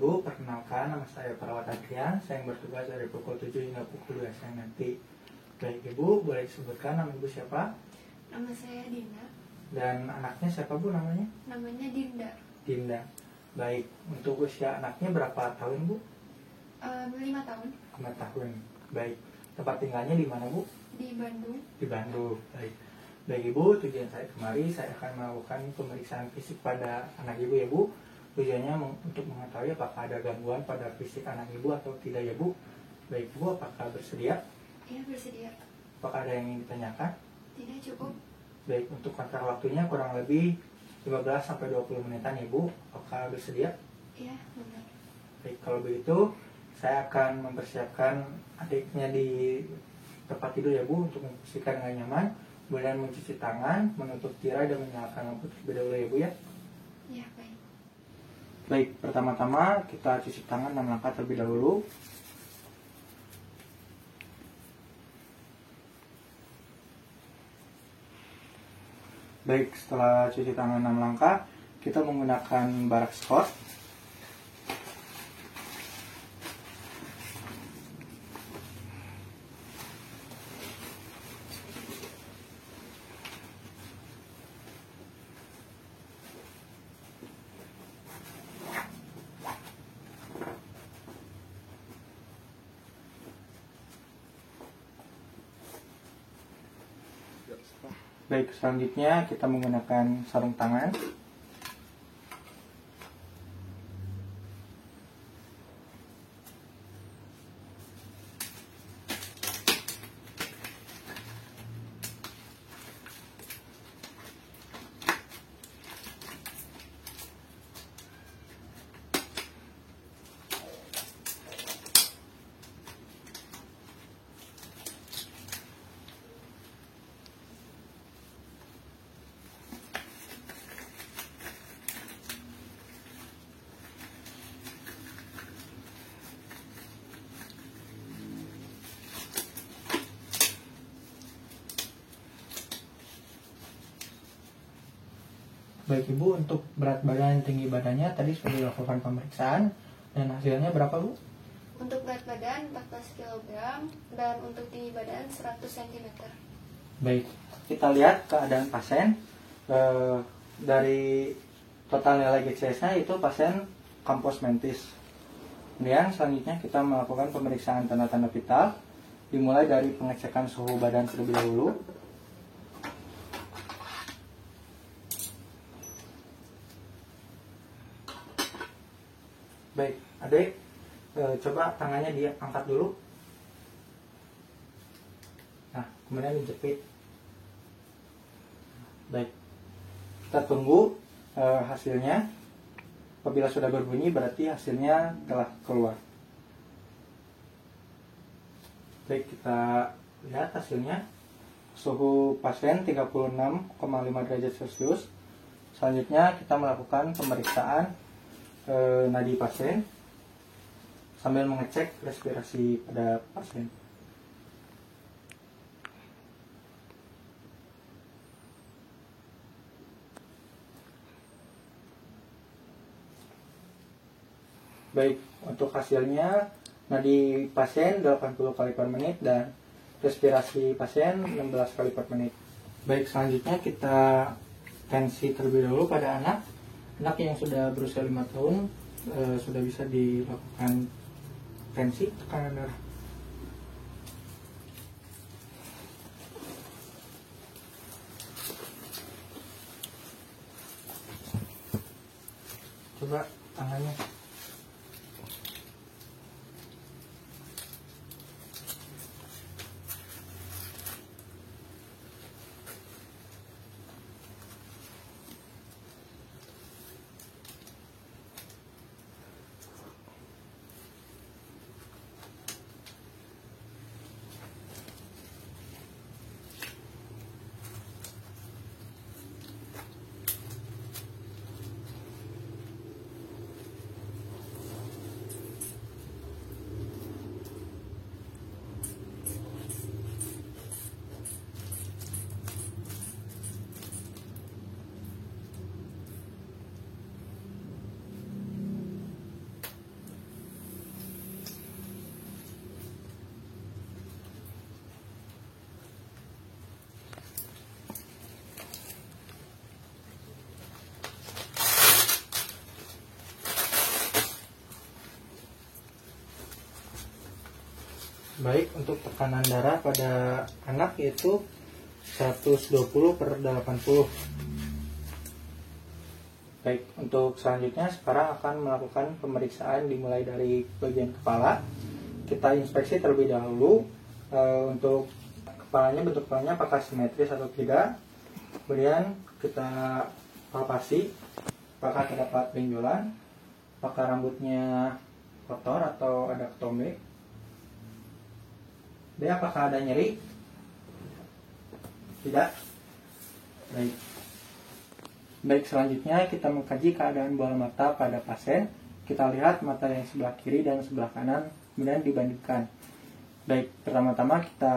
Ibu, perkenalkan nama saya Perawat Adrian. Saya yang bertugas dari pukul 7 hingga pukul 2 siang nanti. Baik Ibu, boleh disebutkan nama Ibu siapa? Nama saya Dina. Dan anaknya siapa Bu namanya? Namanya Dinda. Dinda. Baik, untuk usia anaknya berapa tahun Bu? 5 tahun. 5 tahun. Baik, tempat tinggalnya di mana Bu? Di Bandung. Di Bandung. Baik. Baik Ibu, tujuan saya kemari saya akan melakukan pemeriksaan fisik pada anak Ibu ya Bu. Tujuannya untuk mengetahui apakah ada gangguan pada fisik anak Ibu atau tidak ya Bu. Baik Ibu, apakah bersedia? Iya, bersedia. Apakah ada yang ingin ditanyakan? Tidak, cukup. Baik, untuk kontrak waktunya kurang lebih 15-20 menitan ya Bu. Apakah bersedia? Iya, benar. Baik, kalau begitu saya akan mempersiapkan adiknya di tempat tidur ya Bu untuk membersihkan dengan nyaman. Kemudian mencuci tangan, menutup tirai dan menyalakan lampu terlebih dahulu ya Bu ya. Iya, baik. Baik, pertama-tama kita cuci tangan 6 langkah terlebih dahulu. Baik, setelah cuci tangan 6 langkah, kita menggunakan barak Scott. Baik, selanjutnya kita menggunakan sarung tangan. Baik Ibu, untuk berat badan dan tinggi badannya tadi sudah dilakukan pemeriksaan dan hasilnya berapa Bu? Untuk berat badan 14 kg dan untuk tinggi badan 100 cm. Baik, kita lihat keadaan pasien. Dari total nilai GCS-nya itu pasien campos mentis. Kemudian selanjutnya kita melakukan pemeriksaan tanda-tanda vital, dimulai dari pengecekan suhu badan terlebih dahulu. Baik, adik, coba tangannya dia angkat dulu. Nah, kemudian dijepit. Baik, kita tunggu hasilnya. Apabila sudah berbunyi berarti hasilnya telah keluar. Baik, kita lihat hasilnya. Suhu pasien 36,5 derajat Celcius. Selanjutnya kita melakukan pemeriksaan nadi pasien sambil mengecek respirasi pada pasien. Baik, untuk hasilnya nadi pasien 80 kali per menit dan respirasi pasien 16 kali per menit. Baik, selanjutnya kita tensi terlebih dahulu pada anak. Anak yang sudah berusia 5 tahun sudah bisa dilakukan tensi tekanan darah. Coba tangannya. Baik, untuk tekanan darah pada anak yaitu 120/80. Baik, untuk selanjutnya sekarang akan melakukan pemeriksaan dimulai dari bagian kepala. Kita inspeksi terlebih dahulu untuk kepalanya, bentuk kepalanya apakah simetris atau tidak. Kemudian kita palpasi apakah terdapat benjolan, apakah rambutnya kotor atau ada ketombe. D, apakah ada nyeri? Tidak. Baik, selanjutnya kita mengkaji keadaan bola mata pada pasien. Kita lihat mata yang sebelah kiri dan sebelah kanan, kemudian dibandingkan. Baik, pertama-tama kita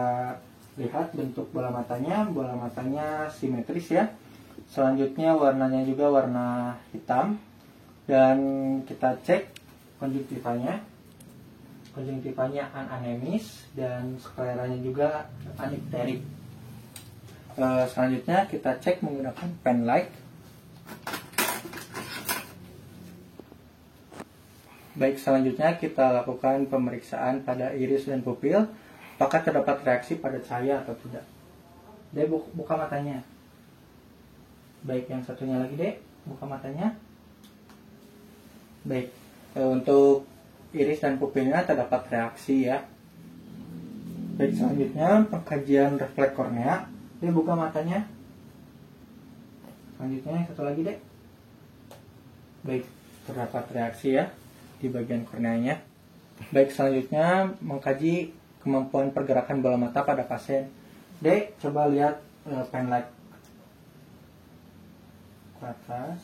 lihat bentuk bola matanya. Bola matanya simetris ya. Selanjutnya warnanya juga warna hitam. Dan kita cek konjungtivanya. Konjungtivanya ananemis dan skleranya juga anikterik. Selanjutnya kita cek menggunakan pen light. Baik, selanjutnya kita lakukan pemeriksaan pada iris dan pupil. Apakah terdapat reaksi pada cahaya atau tidak. D, buka matanya. Baik, yang satunya lagi D, buka matanya. Baik, untuk iris dan pupilnya terdapat reaksi ya. Baik, selanjutnya pengkajian refleks kornea. D, buka matanya. Selanjutnya yang satu lagi D. Baik, terdapat reaksi ya di bagian korneanya. Baik, selanjutnya mengkaji kemampuan pergerakan bola mata pada pasien. D, coba lihat pen light ke atas.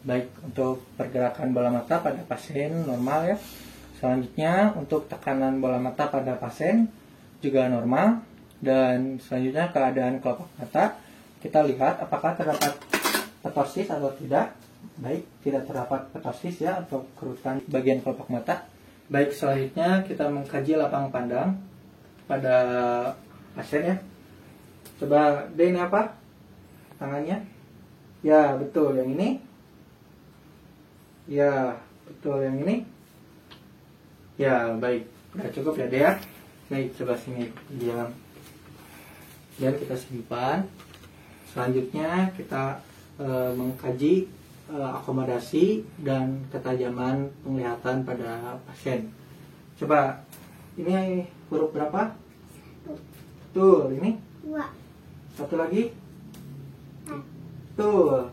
Baik, untuk pergerakan bola mata pada pasien normal ya. Selanjutnya untuk tekanan bola mata pada pasien juga normal. Dan selanjutnya keadaan kelopak mata. Kita lihat apakah terdapat ptosis atau tidak. Baik, tidak terdapat ptosis ya atau kerutan bagian kelopak mata. Baik, selanjutnya kita mengkaji lapang pandang pada pasien ya. Coba D, ini apa? Tangannya? Ya, betul, yang ini. Ya, betul, yang ini. Ya, baik. Udah cukup ya D ya. Baik, coba sini diam. Dan kita simpan. Selanjutnya kita mengkaji akomodasi dan ketajaman penglihatan pada pasien. Coba, ini huruf berapa? Tuh, ini? 2. Satu lagi? Tuh.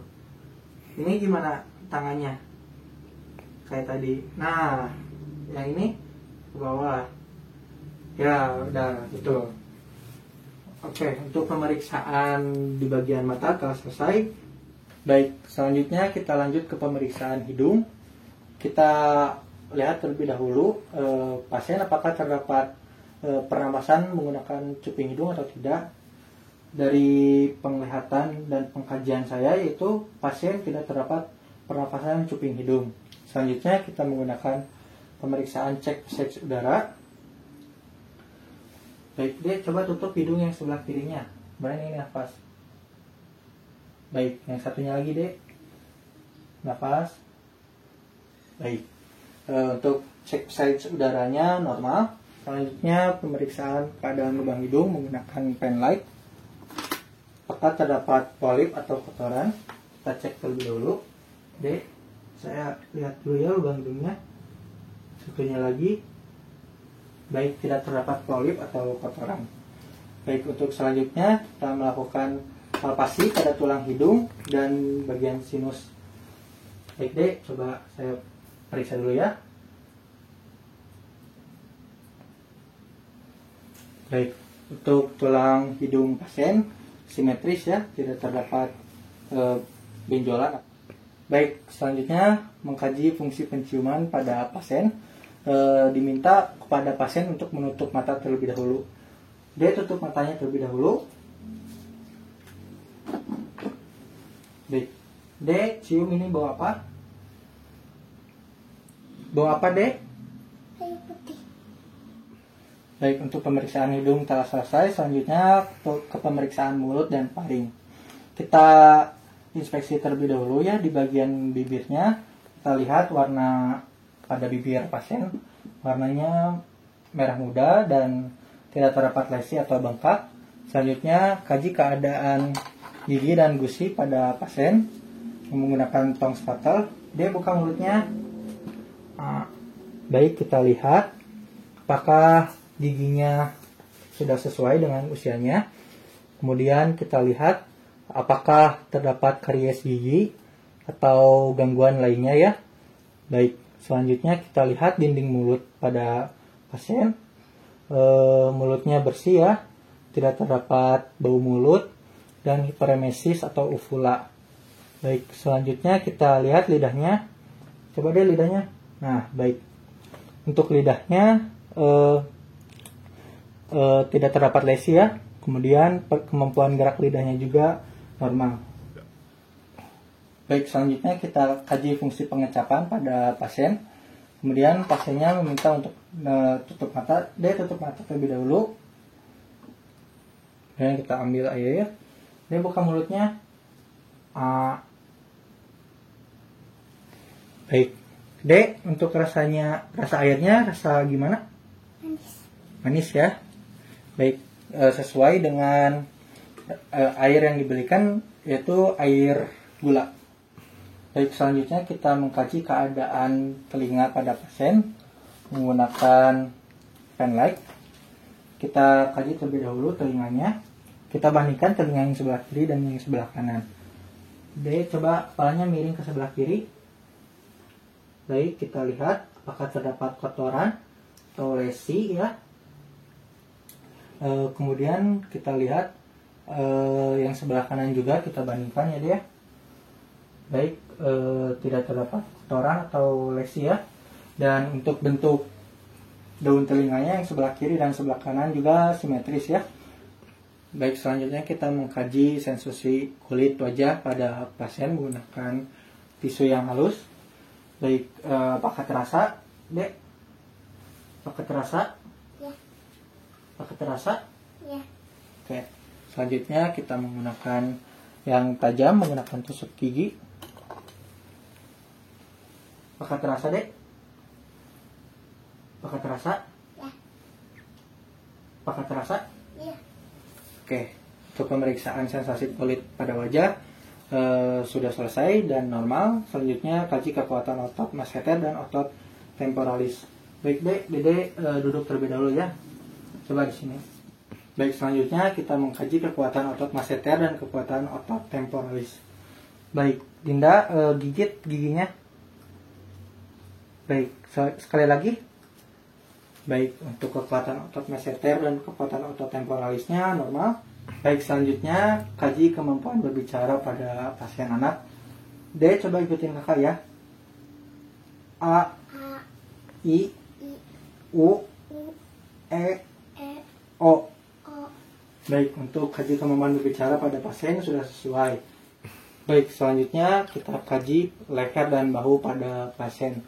Ini gimana tangannya? Kayak tadi. Nah, yang ini ke bawah. Ya, udah, betul. Oke, untuk pemeriksaan di bagian mata telah selesai. Baik, selanjutnya kita lanjut ke pemeriksaan hidung. Kita lihat terlebih dahulu pasien apakah terdapat pernapasan menggunakan cuping hidung atau tidak. Dari penglihatan dan pengkajian saya yaitu pasien tidak terdapat pernapasan cuping hidung. Selanjutnya kita menggunakan pemeriksaan cek pesage udara. Baik, dia coba tutup hidung yang sebelah kirinya. Berani nafas. Baik, yang satunya lagi deh. Nafas. Baik. Untuk cek pesage udaranya normal. Selanjutnya pemeriksaan keadaan lubang hidung menggunakan pen light. Apakah terdapat polip atau kotoran? Kita cek terlebih dahulu. D, saya lihat dulu ya lubang hidungnya. Satunya lagi. Baik, tidak terdapat polip atau kotoran. Baik, untuk selanjutnya kita melakukan palpasi pada tulang hidung dan bagian sinus. Baik deh, coba saya periksa dulu ya. Baik, untuk tulang hidung pasien simetris ya, tidak terdapat benjolan. Baik, selanjutnya mengkaji fungsi penciuman pada pasien. Diminta kepada pasien untuk menutup mata terlebih dahulu. Dia tutup matanya terlebih dahulu. Baik. D, cium ini bau apa? Bau apa, D? Air putih. Baik, untuk pemeriksaan hidung telah selesai. Selanjutnya ke pemeriksaan mulut dan paring. Kita inspeksi terlebih dahulu ya di bagian bibirnya. Kita lihat warna pada bibir pasien warnanya merah muda dan tidak terdapat lesi atau bengkak. Selanjutnya, kaji keadaan gigi dan gusi pada pasien menggunakan tong spatel. Dia buka mulutnya. Baik, kita lihat apakah giginya sudah sesuai dengan usianya. Kemudian kita lihat apakah terdapat karies gigi atau gangguan lainnya ya. Baik, selanjutnya kita lihat dinding mulut pada pasien. Mulutnya bersih ya, tidak terdapat bau mulut dan hiperemesis atau uvula. Baik, selanjutnya kita lihat lidahnya. Coba deh lidahnya. Nah, baik. Untuk lidahnya tidak terdapat lesi ya. Kemudian kemampuan gerak lidahnya juga normal. Baik, selanjutnya kita kaji fungsi pengecapan pada pasien. Kemudian pasiennya meminta untuk tutup mata. Dia tutup mata terlebih dahulu. Kemudian kita ambil air. Dia buka mulutnya. Baik. Dek, untuk rasa airnya rasa gimana? Manis ya. Baik, sesuai dengan air yang diberikan, yaitu air gula. Baik, selanjutnya kita mengkaji keadaan telinga pada pasien menggunakan pen light. Kita kaji terlebih dahulu telinganya. Kita bandingkan telinga yang sebelah kiri dan yang sebelah kanan. Dek, coba kepalanya miring ke sebelah kiri. Baik, kita lihat apakah terdapat kotoran atau lesi ya. Kemudian kita lihat yang sebelah kanan juga kita bandingkan ya dia. Baik, tidak terdapat kotoran atau lesi ya. Dan untuk bentuk daun telinganya yang sebelah kiri dan sebelah kanan juga simetris ya. Baik, selanjutnya kita mengkaji sensasi kulit wajah pada pasien menggunakan tisu yang halus. Baik, apakah terasa, Dek? Apakah terasa? Ya. Apakah terasa? Ya. Oke, selanjutnya kita menggunakan yang tajam, menggunakan tusuk gigi. Apakah terasa, Dek? Apakah terasa? Ya. Apakah terasa? Ya. Oke, untuk pemeriksaan sensasi kulit pada wajah sudah selesai dan normal. Selanjutnya kaji kekuatan otot masseter dan otot temporalis. Baik, Dede duduk terlebih dahulu ya. Coba di sini. Baik, selanjutnya kita mengkaji kekuatan otot masseter dan kekuatan otot temporalis. Baik, Dinda gigit giginya. Baik, sekali lagi. Baik, untuk kekuatan otot masseter dan kekuatan otot temporalisnya normal. Baik, selanjutnya kaji kemampuan berbicara pada pasien anak. D, coba ikutin kakak ya. A, I, U, E, O. Baik, untuk kaji kemampuan berbicara pada pasien sudah sesuai. Baik, selanjutnya kita kaji leher dan bahu pada pasien.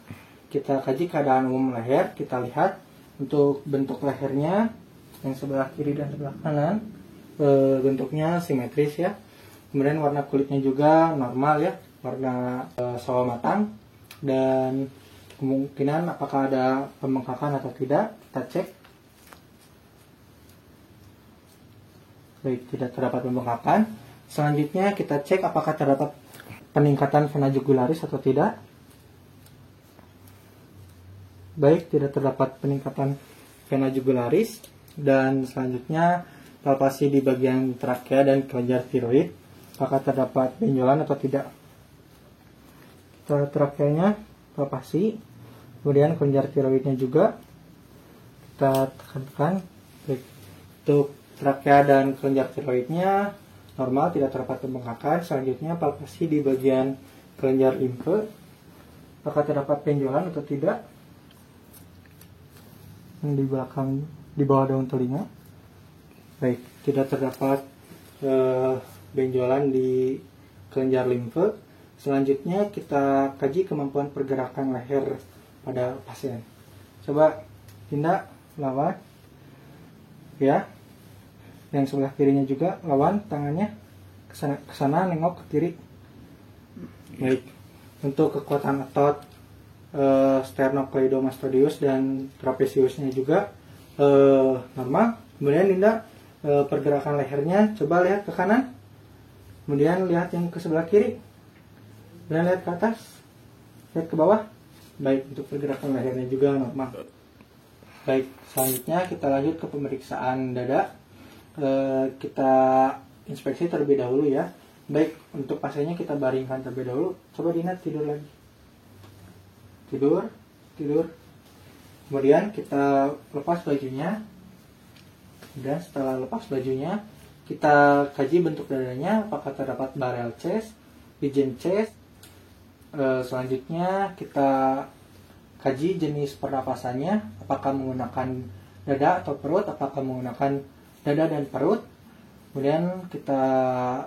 Kita kaji keadaan umum leher. Kita lihat untuk bentuk lehernya yang sebelah kiri dan sebelah kanan. Bentuknya simetris ya. Kemudian warna kulitnya juga normal ya, warna sawo matang. Dan kemungkinan apakah ada pembengkakan atau tidak, kita cek. Baik, tidak terdapat pembengkakan. Selanjutnya kita cek apakah terdapat peningkatan vena jugularis atau tidak. Baik, tidak terdapat peningkatan vena jugularis. Dan selanjutnya palpasi di bagian trakea dan kelenjar tiroid, apakah terdapat benjolan atau tidak. Kita trakeanya palpasi, kemudian kelenjar tiroidnya juga kita tekankan. Untuk trakea dan kelenjar tiroidnya normal, tidak terdapat pembengkakan. Selanjutnya palpasi di bagian kelenjar limfe, apakah terdapat benjolan atau tidak. Yang di belakang, di bawah daun telinga. Baik, tidak terdapat benjolan di kelenjar limfe. Selanjutnya kita kaji kemampuan pergerakan leher pada pasien. Coba Dinda lawan ya. Yang sebelah kirinya juga lawan tangannya ke sana nengok ke kiri. Baik, untuk kekuatan otot sternocleidomastoideus dan trapeziusnya juga normal. Kemudian Dinda pergerakan lehernya, coba lihat ke kanan, kemudian lihat yang ke sebelah kiri, dan lihat ke atas, lihat ke bawah. Baik, untuk pergerakan lehernya juga normal. Baik, selanjutnya kita lanjut ke pemeriksaan dada. Kita inspeksi terlebih dahulu ya. Baik, untuk pasiennya kita baringkan terlebih dahulu. Coba Dina tidur lagi. Tidur. Kemudian kita lepas bajunya. Dan setelah lepas bajunya, kita kaji bentuk dadanya, apakah terdapat barrel chest, pigeon chest. Selanjutnya kita kaji jenis pernapasannya, apakah menggunakan dada atau perut, apakah menggunakan dada dan perut. Kemudian kita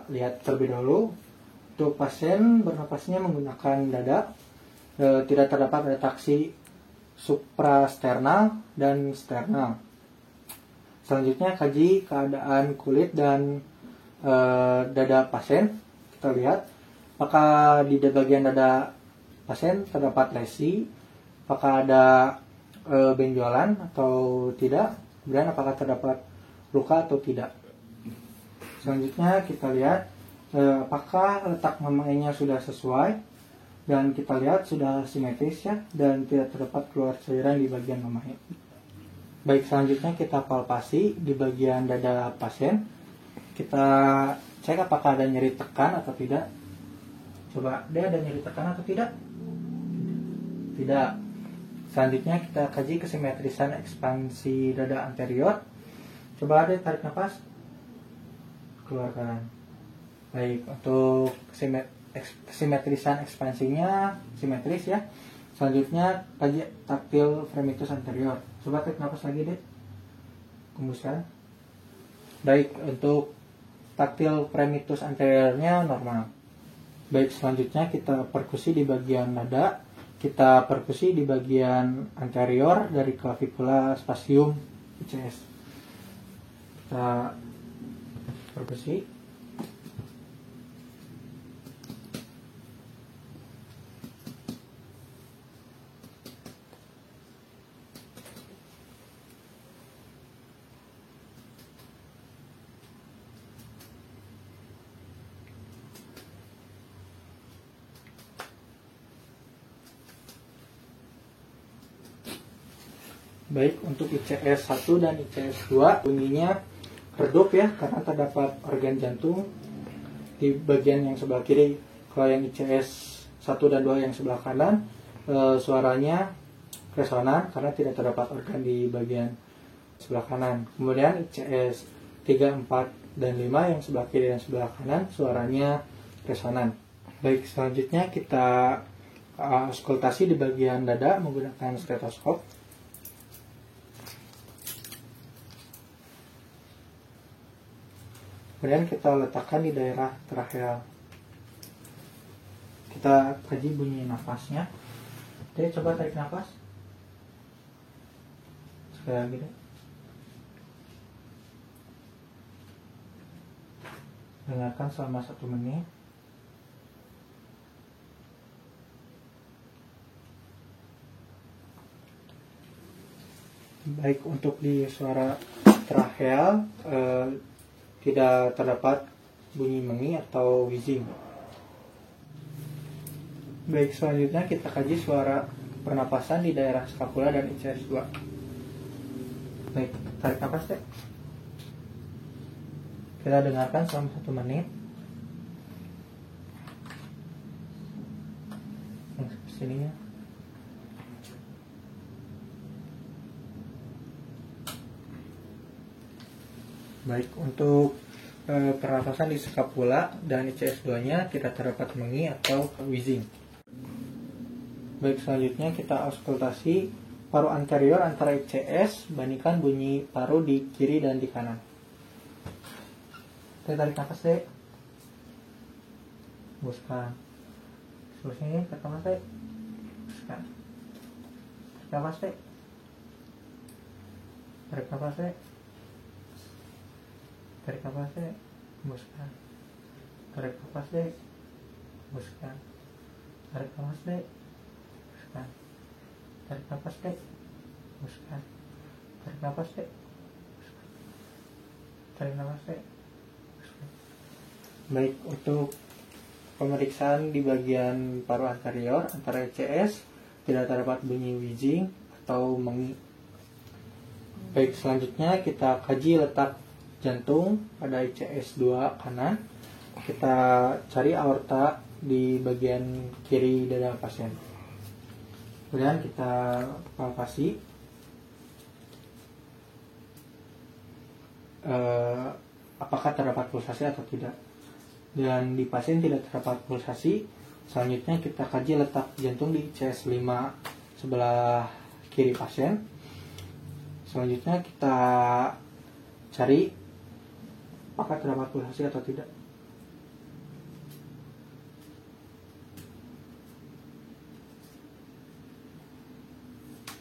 lihat terlebih dahulu untuk pasien bernapasnya menggunakan dada, tidak terdapat retraksi suprasternal dan sternal. Selanjutnya kaji keadaan kulit dan dada pasien. Kita lihat apakah di bagian dada pasien terdapat lesi, apakah ada benjolan atau tidak, kemudian apakah terdapat luka atau tidak. Selanjutnya kita lihat apakah letak mamainya sudah sesuai, dan kita lihat sudah simetris ya, dan tidak terdapat keluar cairan di bagian mamai. Baik, selanjutnya kita palpasi di bagian dada pasien. Kita cek apakah ada nyeri tekan atau tidak. Coba, dia ada nyeri tekan atau tidak? Tidak. Selanjutnya kita kaji kesimetrisan ekspansi dada anterior. Coba ada tarik nafas, keluarkan. Baik, untuk kesimetrisan ekspansinya simetris ya. Selanjutnya kaji taktil fremitus anterior. Coba tarik nafas lagi deh, hembuskan. Baik, untuk taktil fremitus anteriornya normal. Baik, selanjutnya kita perkusi di bagian dada. Kita perkusi di bagian anterior dari clavicula spatium ICS. Kita perkusi. Baik, untuk ICS 1 dan ICS 2 bunyinya redup ya, karena terdapat organ jantung di bagian yang sebelah kiri. Kalau yang ICS 1 dan 2 yang sebelah kanan, suaranya resonan karena tidak terdapat organ di bagian sebelah kanan. Kemudian ICS 3, 4, dan 5 yang sebelah kiri dan sebelah kanan, suaranya resonan. Baik, selanjutnya kita auskultasi di bagian dada menggunakan stetoskop. Kemudian kita letakkan di daerah tracheal. Kita kaji bunyi nafasnya. Jadi coba tarik nafas. Sekali lagi deh. Dengarkan selama 1 menit. Baik, untuk di suara tracheal tidak terdapat bunyi mengi atau wheezing. Baik, selanjutnya kita kaji suara pernapasan di daerah skapula dan ICS 2. Baik, tarik nafas deh. Kita dengarkan selama 1 menit. Yang sininya. Baik, untuk pernapasan di skapula dan ICS 2-nya tidak terdapat mengi atau wheezing. Baik, selanjutnya kita auskultasi paru anterior antara ICS, bandingkan bunyi paru di kiri dan di kanan. Kita tarik nafas deh. Hembuskan. Seterusnya tarik nafas deh. Hembuskan. Tarik nafas deh. Tarik nafas deh. Tarik nafas deh, hembuskan. Tarik nafas deh, hembuskan. Tarik nafas deh, hembuskan. Tarik nafas dek, hembuskan. Tarik nafas dek, tarik nafas dek. Baik, untuk pemeriksaan di bagian paru anterior antara ECS tidak terdapat bunyi wheezing atau mengi. Baik, selanjutnya kita kaji letak jantung pada ICS 2 kanan. Kita cari aorta di bagian kiri dada pasien. Kemudian kita palpasi. Apakah terdapat pulsasi atau tidak. Dan di pasien tidak terdapat pulsasi. Selanjutnya kita kaji letak jantung di ICS 5 sebelah kiri pasien. Selanjutnya kita cari apakah terdapat pulsasi atau tidak.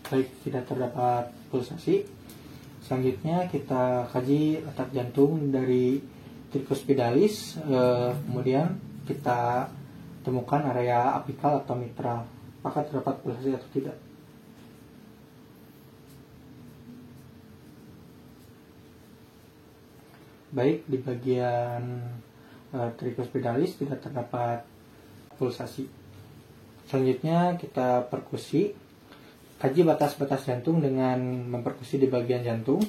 Baik, tidak terdapat pulsasi. Selanjutnya kita kaji letak jantung dari tricuspidalis, kemudian kita temukan area apikal atau mitral. Apakah terdapat pulsasi atau tidak. Baik, di bagian tricuspidalis tidak terdapat pulsasi. Selanjutnya kita perkusi. Kaji batas-batas jantung dengan memperkusi di bagian jantung,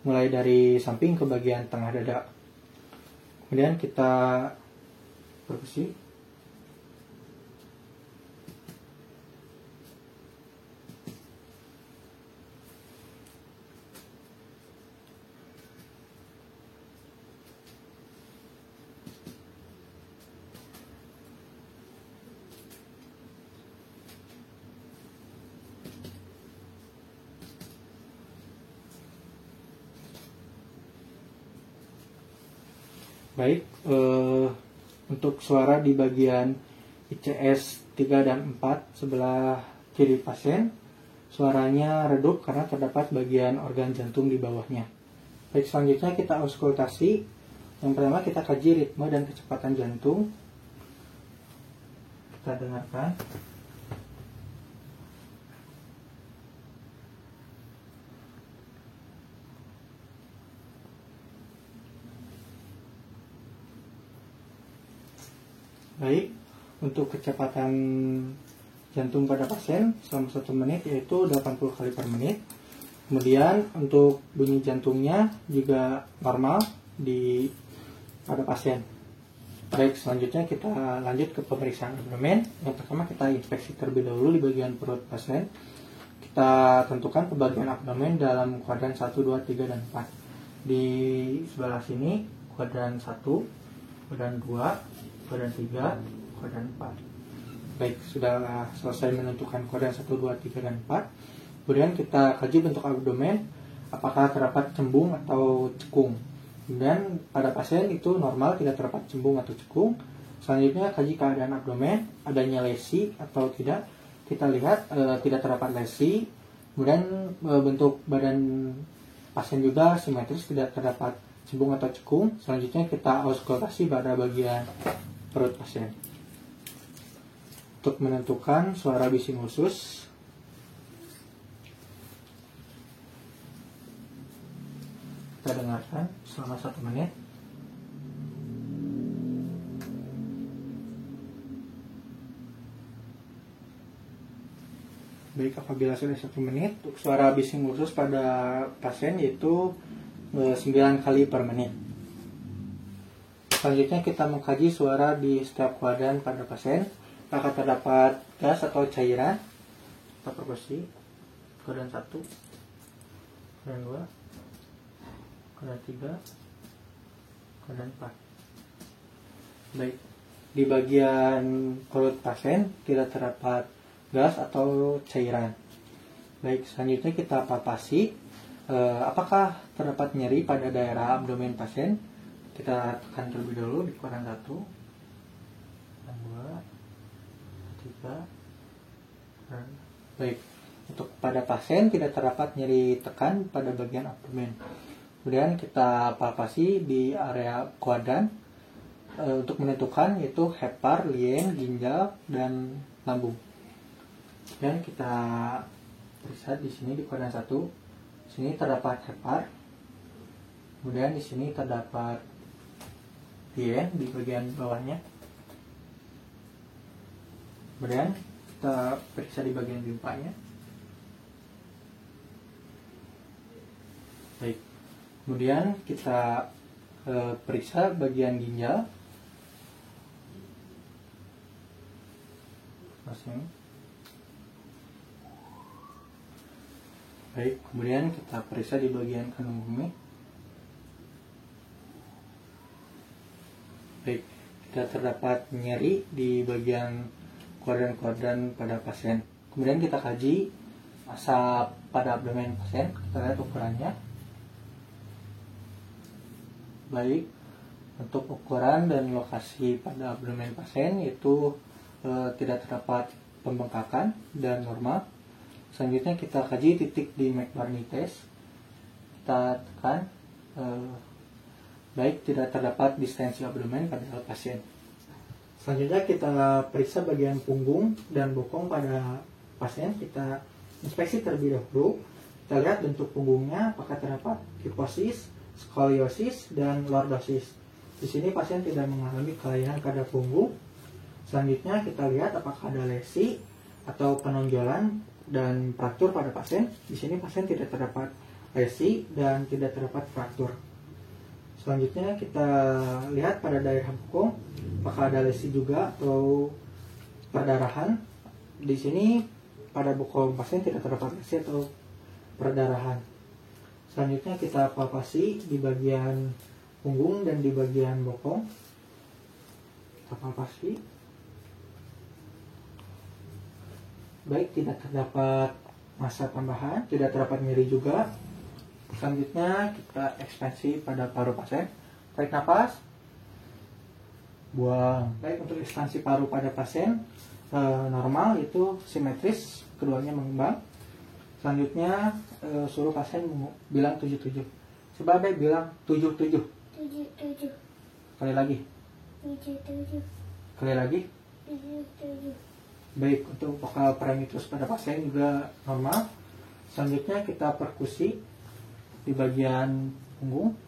mulai dari samping ke bagian tengah dada. Kemudian kita perkusi. Baik, untuk suara di bagian ICS 3 dan 4 sebelah kiri pasien, suaranya redup karena terdapat bagian organ jantung di bawahnya. Baik, selanjutnya kita auskultasi. Yang pertama kita kaji ritme dan kecepatan jantung. Kita dengarkan. Baik, untuk kecepatan jantung pada pasien selama 1 menit yaitu 80 kali per menit. Kemudian untuk bunyi jantungnya juga normal pada pasien. Baik, selanjutnya kita lanjut ke pemeriksaan abdomen. Yang pertama kita inspeksi terlebih dahulu di bagian perut pasien. Kita tentukan pembagian abdomen dalam kuadran 1, 2, 3, dan 4. Di sebelah sini kuadran 1, kuadran 2, kuadran 3, kuadran 4. Baik, sudah selesai menentukan kuadran 1, 2, 3, dan 4. Kemudian kita kaji bentuk abdomen, apakah terdapat cembung atau cekung. Kemudian pada pasien itu normal, tidak terdapat cembung atau cekung. Selanjutnya kaji keadaan abdomen, adanya lesi atau tidak. Kita lihat tidak terdapat lesi. Kemudian bentuk badan pasien juga simetris, tidak terdapat cembung atau cekung. Selanjutnya kita auskultasi pada bagian perut pasien untuk menentukan suara bising usus. Kita dengarkan selama 1 menit. Baik, apabila sudah 1 menit, untuk suara bising usus pada pasien yaitu 9 kali per menit. Selanjutnya kita mengkaji suara di setiap kuadran pada pasien. Apakah terdapat gas atau cairan. Kita perkusi. Kuadran 1, kuadran 2, kuadran 3, kuadran 4. Baik, di bagian perut pasien tidak terdapat gas atau cairan. Baik, selanjutnya kita palpasi. Apakah terdapat nyeri pada daerah abdomen pasien. Kita tekan terlebih dahulu di kuadran 1, kuadran 2, 3, kuadran. Baik, untuk pada pasien tidak terdapat nyeri tekan pada bagian abdomen. Kemudian kita palpasi di area kuadran untuk menentukan yaitu hepar, lien, ginjal, dan lambung. Dan kita periksa di sini di koordinat 1. Di sini terdapat hepar. Kemudian di sini terdapat hien di bagian bawahnya. Kemudian kita periksa di bagian limpanya. Baik. Kemudian kita periksa bagian ginjal. Baik, kemudian kita periksa di bagian kandung kemih. Baik, kita terdapat nyeri di bagian koordan-koordan pada pasien. Kemudian kita kaji massa pada abdomen pasien, kita lihat ukurannya. Baik, untuk ukuran dan lokasi pada abdomen pasien itu tidak terdapat pembengkakan dan normal. Selanjutnya kita kaji titik di McBurney test. Kita tekan, baik, tidak terdapat distensi abdomen pada pasien. Selanjutnya kita periksa bagian punggung dan bokong pada pasien. Kita inspeksi terlebih dahulu. Kita lihat bentuk punggungnya, apakah terdapat kifosis, skoliosis, dan lordosis. Di sini pasien tidak mengalami kelainan pada punggung. Selanjutnya kita lihat apakah ada lesi atau penonjolan dan fraktur pada pasien. Di sini pasien tidak terdapat lesi dan tidak terdapat fraktur. Selanjutnya kita lihat pada daerah bokong apakah ada lesi juga atau perdarahan. Di sini pada bokong pasien tidak terdapat lesi atau perdarahan. Selanjutnya kita palpasi di bagian punggung dan di bagian bokong. Kita palpasi. Baik, tidak terdapat massa tambahan, tidak terdapat nyeri juga. Selanjutnya kita ekspansi pada paru pasien. Tarik nafas, buang. Baik, untuk ekspansi paru pada pasien normal itu simetris, keduanya mengembang. Selanjutnya suruh pasien bilang 77. Coba baik bilang 77. 77. Kali lagi. 77. Kali lagi. 77. Baik, untuk vokal parametrus pada pasien juga normal. Selanjutnya kita perkusi di bagian punggung.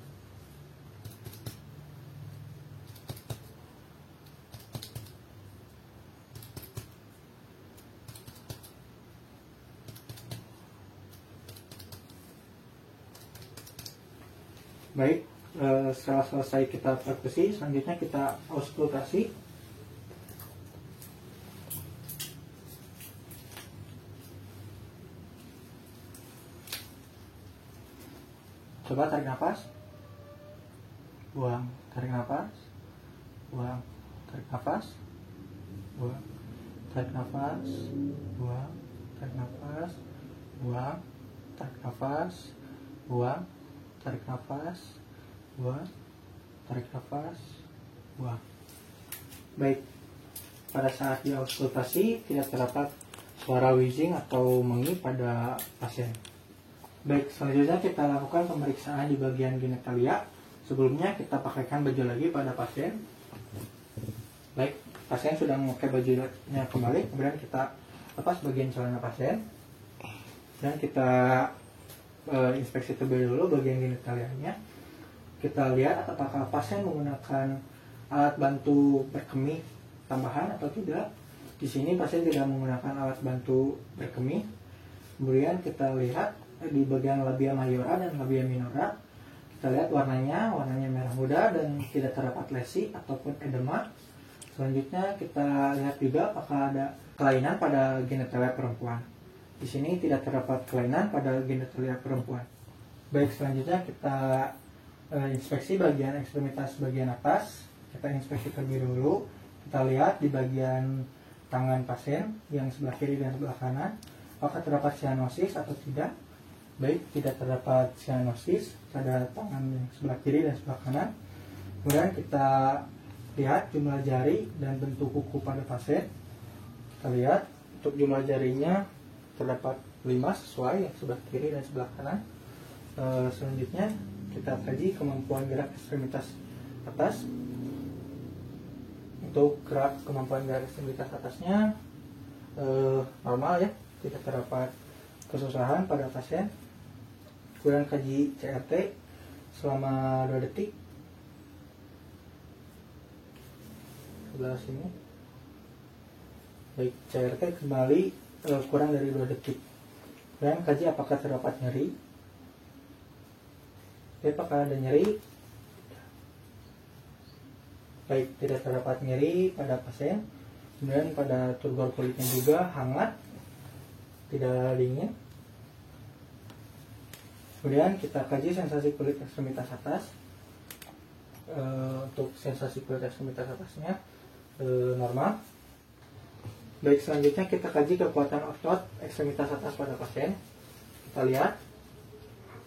Baik, setelah selesai kita perkusi, selanjutnya kita auskultasi. Coba tarik nafas, buang, tarik nafas, buang, tarik nafas, buang, tarik nafas, buang, tarik nafas, buang, tarik nafas, buang, tarik nafas, buang, tarik nafas, buang. Baik, pada saat di auskultasi tidak terdapat suara wheezing atau mengi pada pasien. Baik, selanjutnya kita lakukan pemeriksaan di bagian genitalia. Sebelumnya kita pakaikan baju lagi pada pasien. Baik, pasien sudah memakai bajunya kembali. Kemudian kita lepas bagian celana pasien. Dan kita inspeksi terlebih dulu bagian genitalianya. Kita lihat apakah pasien menggunakan alat bantu berkemih tambahan atau tidak. Di sini pasien tidak menggunakan alat bantu berkemih. Kemudian kita lihat di bagian labia mayora dan labia minora, kita lihat warnanya merah muda dan tidak terdapat lesi ataupun edema. Selanjutnya kita lihat juga apakah ada kelainan pada genitalia perempuan. Di sini tidak terdapat kelainan pada genitalia perempuan. Baik, selanjutnya kita inspeksi bagian ekstremitas bagian atas. Kita inspeksi terlebih dahulu. Kita lihat di bagian tangan pasien yang sebelah kiri dan sebelah kanan, apakah terdapat sianosis atau tidak. Baik, tidak terdapat sianosis pada tangan yang sebelah kiri dan sebelah kanan. Kemudian kita lihat jumlah jari dan bentuk kuku pada pasien. Kita lihat untuk jumlah jarinya terdapat 5 sesuai yang sebelah kiri dan sebelah kanan. Selanjutnya kita kaji kemampuan gerak ekstremitas atas. Untuk kemampuan gerak ekstremitas atasnya normal ya, tidak terdapat kesusahan pada pasien, kemudian kaji CRT selama 2 detik. Sebelah sini. Baik, CRT kembali kurang dari 2 detik. Dan kaji apakah terdapat nyeri. Apakah ada nyeri? Baik, tidak terdapat nyeri pada pasien. Kemudian pada turgor kulitnya juga hangat, tidak dingin. Kemudian kita kaji sensasi kulit ekstremitas atas. Untuk sensasi kulit ekstremitas atasnya normal. Baik, selanjutnya kita kaji kekuatan otot ekstremitas atas pada pasien. Kita lihat.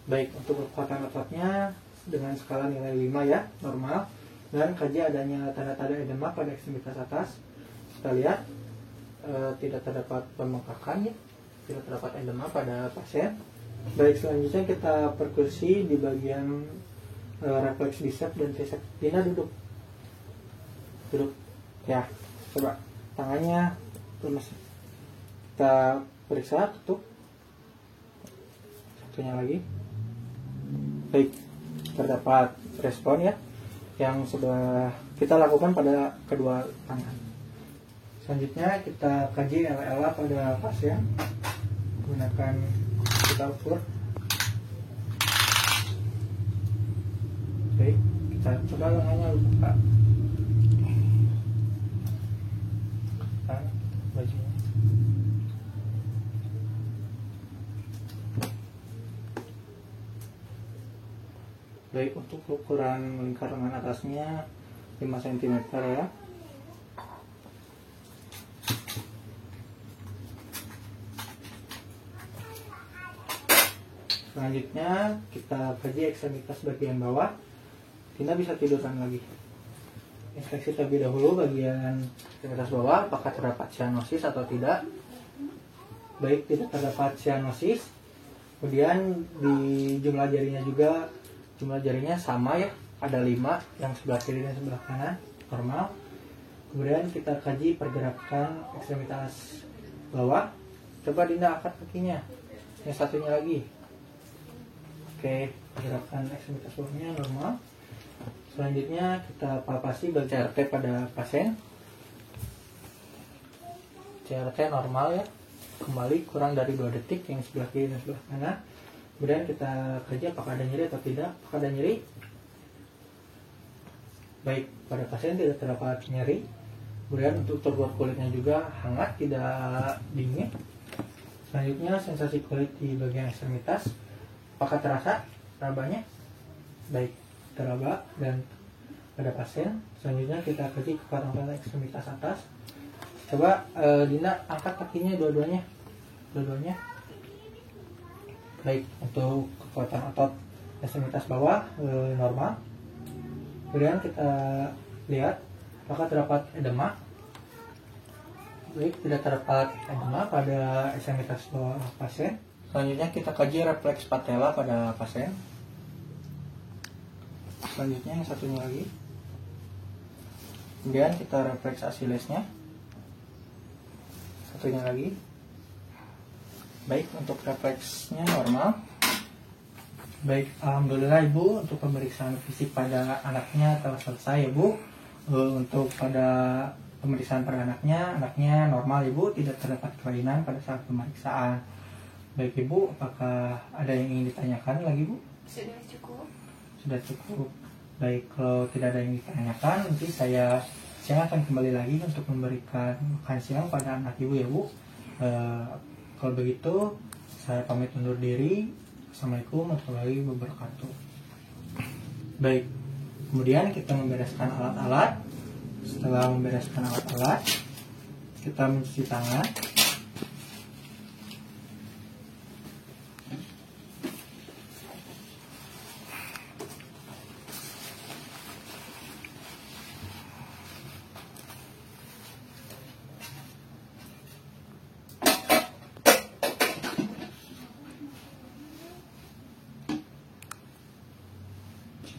Baik, untuk kekuatan ototnya dengan skala nilai 5 ya, normal. Dan kaji adanya tanda-tanda edema pada ekstremitas atas. Kita lihat tidak terdapat pembengkakan ya, tidak terdapat edema pada pasien. Baik, selanjutnya kita perkusi di bagian refleks biceps dan triceps. Dina duduk ya, coba tangannya lemes. Kita periksa ketuk. Satunya lagi. Baik, terdapat respon ya yang sudah kita lakukan pada kedua tangan. Selanjutnya kita kaji LLA pada pasien menggunakan kita ukur. Baik, kita coba lengannya buka. Bajunya. Baik, untuk ukuran lingkar lengan atasnya 5 cm ya. Selanjutnya kita kaji ekstremitas bagian bawah. Kita bisa tidurkan lagi. Inspeksi terlebih dahulu bagian ekstremitas bawah, apakah terdapat cyanosis atau tidak. Baik, tidak terdapat cyanosis. Kemudian di jumlah jarinya juga, jumlah jarinya sama ya, ada 5, yang sebelah kiri dan sebelah kanan, normal. Kemudian kita kaji pergerakan ekstremitas bawah. Coba Dinda angkat kakinya, yang satunya lagi. Oke, pergerakan ekstremitas bawahnya normal. Selanjutnya kita palpasi bagian CRT pada pasien. CRT normal ya, kembali kurang dari 2 detik, yang sebelah kiri dan sebelah kanan. Kemudian kita kaji apakah ada nyeri atau tidak. Apakah ada nyeri? Baik, pada pasien tidak terdapat nyeri. Kemudian untuk turgor kulitnya juga hangat, tidak dingin. Selanjutnya sensasi kulit di bagian ekstremitas. Apakah terasa rabanya? Baik, teraba dan pada pasien. Selanjutnya kita kaji kekuatan otot ekstremitas atas. Coba Dina angkat kakinya dua-duanya. Baik, untuk kekuatan otot ekstremitas bawah normal. Kemudian kita lihat apakah terdapat edema. Baik, tidak terdapat edema pada ekstremitas bawah pasien. Selanjutnya kita kaji refleks patella pada pasien. Selanjutnya yang satunya lagi. Kemudian kita refleks Achillesnya. Satunya lagi. Baik, untuk refleksnya normal. Baik, alhamdulillah Ibu, untuk pemeriksaan fisik pada anaknya telah selesai ya Bu. Untuk pada pemeriksaan pada anaknya normal Ibu, tidak terdapat kelainan pada saat pemeriksaan. Baik Ibu, apakah ada yang ingin ditanyakan lagi Bu? Sudah cukup. Sudah cukup. Baik, kalau tidak ada yang ditanyakan, nanti saya akan kembali lagi untuk memberikan makan siang pada anak Ibu ya Bu. Kalau begitu, saya pamit undur diri. Assalamualaikum warahmatullahi wabarakatuh. Baik, kemudian kita membereskan alat-alat. Setelah membereskan alat-alat, kita mencuci tangan.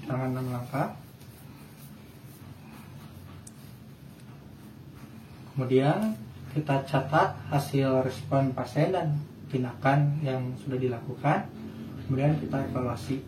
Tangan 6 langkah. Kemudian kita catat hasil respon pasien dan tindakan yang sudah dilakukan, kemudian kita evaluasi